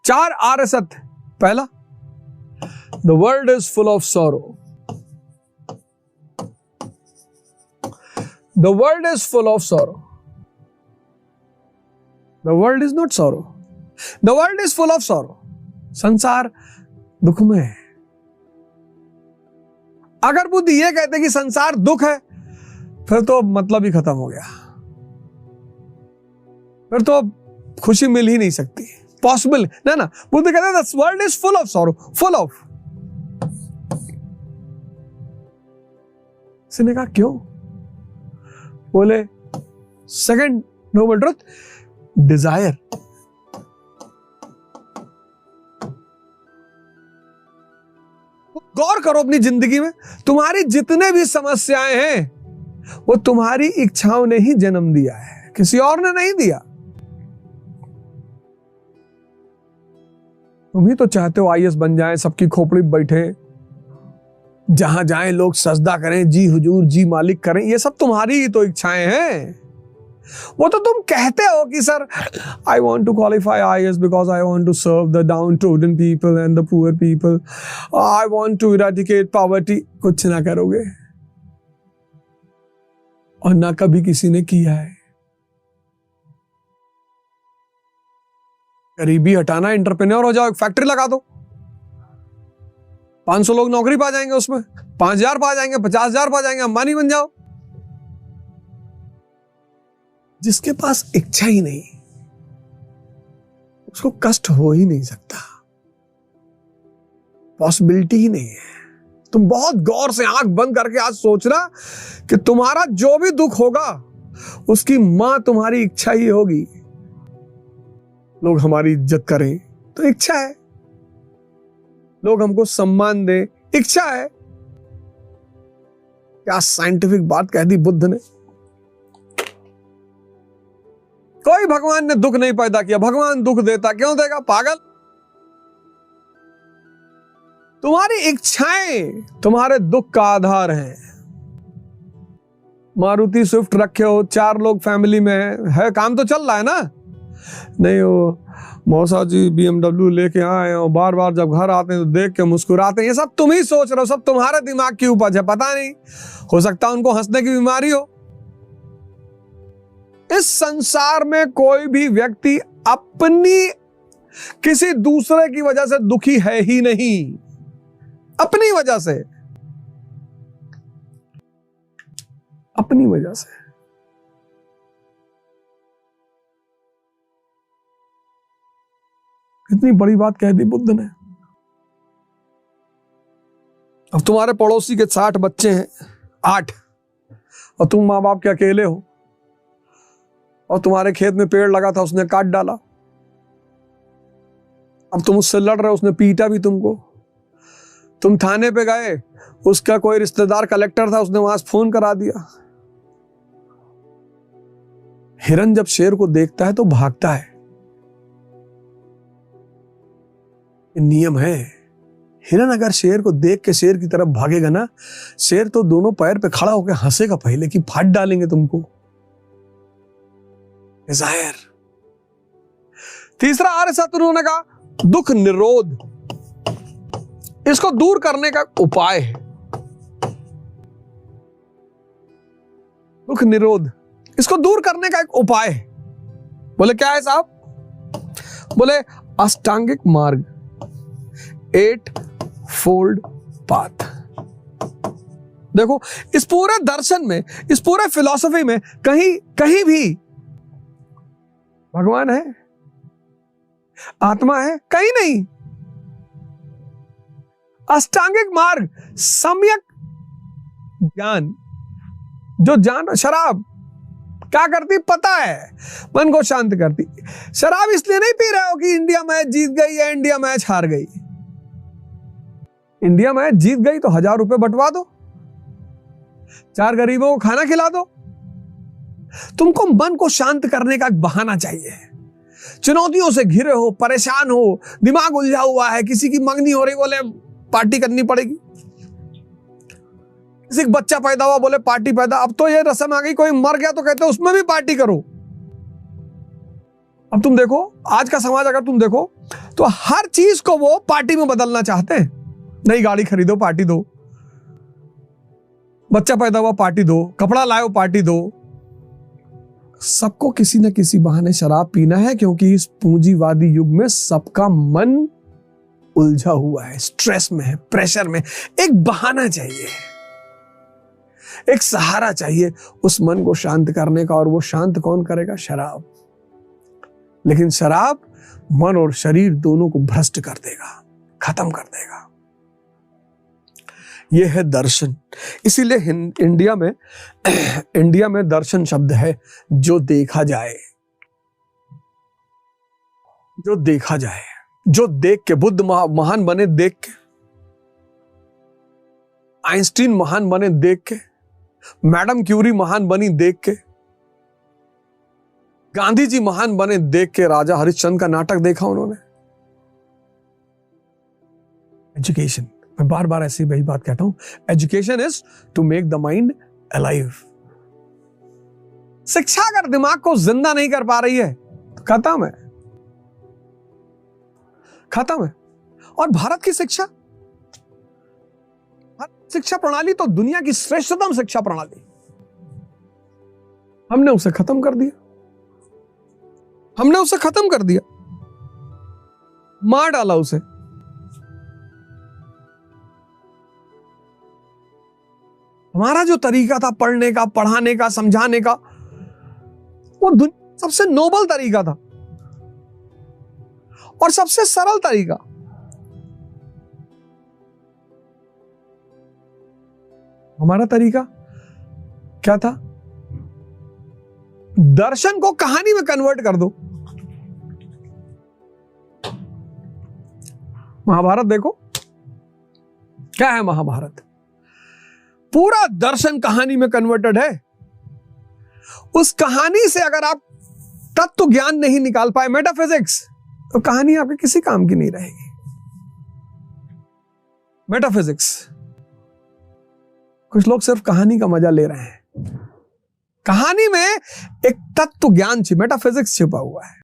4 आर्य सत्य। पहला, the world is full of sorrow. The world is full of sorrow. The world is not sorrow, the world is full of sorrow. संसार दुख में है। अगर बुद्ध ये कहते कि संसार दुख है, फिर तो मतलब ही खत्म हो गया, फिर तो खुशी मिल ही नहीं सकती, पॉसिबल ना। बुद्ध कहते हैं the world is full of sorrow, full of. इसने कहा क्यों? बोले सेकंड नोबल ट्रुथ, डिजायर। गौर करो अपनी जिंदगी में, तुम्हारी जितने भी समस्याएं हैं वो तुम्हारी इच्छाओं ने ही जन्म दिया है, किसी और ने नहीं दिया। तुम ही तो चाहते हो आईएएस बन जाएं, सबकी खोपड़ी बैठे, जहां जाएं लोग सजदा करें, जी हुजूर जी मालिक करें। ये सब तुम्हारी ही तो इच्छाएं हैं। वो तो तुम कहते हो कि sir I want to qualify IAS because I want to serve the downtrodden people and the poor people, I want to eradicate poverty. कुछ ना करोगे और ना कभी किसी ने किया है। गरीबी हटाना, एंटरप्रेन्योर हो जाओ, एक फैक्ट्री लगा दो, 500 लोग नौकरी पा जाएंगे, उसमें 5000 पा जाएंगे, 50,000 पा जाएंगे, अंबानी बन जाओ। जिसके पास इच्छा ही नहीं, उसको कष्ट हो ही नहीं सकता, पॉसिबिलिटी ही नहीं है। तुम बहुत गौर से आंख बंद करके आज सोचना कि तुम्हारा जो भी दुख होगा उसकी मां तुम्हारी इच्छा ही होगी। लोग हमारी इज्जत करें तो इच्छा है, लोग हमको सम्मान दें, इच्छा है। क्या साइंटिफिक बात कह दी बुद्ध ने। कोई भगवान ने दुख नहीं पैदा किया, भगवान दुख देता, क्यों देगा पागल। तुम्हारी इच्छाएं तुम्हारे दुख का आधार हैं। मारुति स्विफ्ट रखे हो, 4 लोग फैमिली में है, काम तो चल रहा है ना। नहीं हो मौसा जी BMW लेके आए हो, बार बार जब घर आते हैं तो देख के मुस्कुराते हैं। ये सब तुम ही सोच रहे हो, सब तुम्हारे दिमाग की उपज है। पता नहीं, हो सकता है उनको हंसने की बीमारी हो। इस संसार में कोई भी व्यक्ति अपनी किसी दूसरे की वजह से दुखी है ही नहीं, अपनी वजह से, अपनी वजह से। इतनी बड़ी बात कह दी बुद्ध ने। अब तुम्हारे पड़ोसी के 60 बच्चे हैं, 8, और तुम मां बाप के अकेले हो, और तुम्हारे खेत में पेड़ लगा था, उसने काट डाला। अब तुम उससे लड़ रहे हो, उसने पीटा भी तुमको। तुम थाने पे गए, उसका कोई रिश्तेदार कलेक्टर था, उसने वहां से फोन करा दिया। हिरन जब शेर को देखता है तो भागता है, नियम है। हिरन अगर शेर को देख के शेर की तरफ भागेगा ना, शेर तो दोनों पैर पे खड़ा होकर हंसेगा पहले कि फाड़ डालेंगे तुमको। डिजायर। तीसरा आर्य सत्य उन्होंने कहा दुख निरोध, इसको दूर करने का उपाय है। दुख निरोध, इसको दूर करने का एक उपाय है। बोले क्या है साहब? बोले अष्टांगिक मार्ग, 8 फोल्ड पाथ। देखो इस पूरे दर्शन में, इस पूरे फिलॉसफी में कहीं भी भगवान है, आत्मा है? कहीं नहीं। अष्टांगिक मार्ग, सम्यक ज्ञान। जो जान, शराब क्या करती पता है, मन को शांत करती। शराब इसलिए नहीं पी रहे हो कि इंडिया मैच जीत गई या इंडिया मैच हार गई। इंडिया मैच जीत गई तो 1000 रुपए बंटवा दो, 4 गरीबों को खाना खिला दो। तुमको मन को शांत करने का एक बहाना चाहिए। चुनौतियों से घिरे हो, परेशान हो, दिमाग उलझा हुआ है, किसी की मंगनी हो रही, बोले पार्टी करनी पड़ेगी। किसी का बच्चा पैदा हुआ, बोले पार्टी पैदा। अब तो ये रस्म आ गई, कोई मर गया तो कहते उसमें भी पार्टी करो। अब तुम देखो आज का समाज, अगर तुम देखो तो हर चीज को वो पार्टी में बदलना चाहते हैं। नई गाड़ी खरीदो पार्टी दो, बच्चा पैदा हुआ पार्टी दो, कपड़ा लाओ पार्टी दो। सबको किसी न किसी बहाने शराब पीना है, क्योंकि इस पूंजीवादी युग में सबका मन उलझा हुआ है, स्ट्रेस में है, प्रेशर में। एक बहाना चाहिए, एक सहारा चाहिए उस मन को शांत करने का। और वो शांत कौन करेगा? शराब। लेकिन शराब मन और शरीर दोनों को भ्रष्ट कर देगा, खत्म कर देगा। यह है दर्शन। इसीलिए इंडिया में दर्शन शब्द है जो देखा जाए, जो देखा जाए, जो देख के। बुद्ध महान बने देख के, आइंस्टीन महान बने देख के, मैडम क्यूरी महान बनी देख के, गांधी जी महान बने देख के। राजा हरिश्चंद्र का नाटक देखा उन्होंने। एजुकेशन, मैं बार बार ऐसी वही बात कहता हूं, education is to make the mind alive. शिक्षा अगर दिमाग को जिंदा नहीं कर पा रही है तो खत्म है, खत्म है। और भारत की शिक्षा प्रणाली तो दुनिया की श्रेष्ठतम शिक्षा प्रणाली, हमने उसे खत्म कर दिया, हमने उसे खत्म कर दिया, मार डाला उसे। हमारा जो तरीका था पढ़ने का, पढ़ाने का, समझाने का, वो सबसे नोबल तरीका था और सबसे सरल तरीका। हमारा तरीका क्या था? दर्शन को कहानी में कन्वर्ट कर दो। महाभारत देखो, क्या है महाभारत? पूरा दर्शन कहानी में कन्वर्टेड है। उस कहानी से अगर आप तत्व ज्ञान नहीं निकाल पाए, मेटाफिजिक्स, तो कहानी आपके किसी काम की नहीं रहेगी। मेटाफिजिक्स, कुछ लोग सिर्फ कहानी का मजा ले रहे हैं। कहानी में एक तत्व ज्ञान, मेटाफिजिक्स छिपा हुआ है।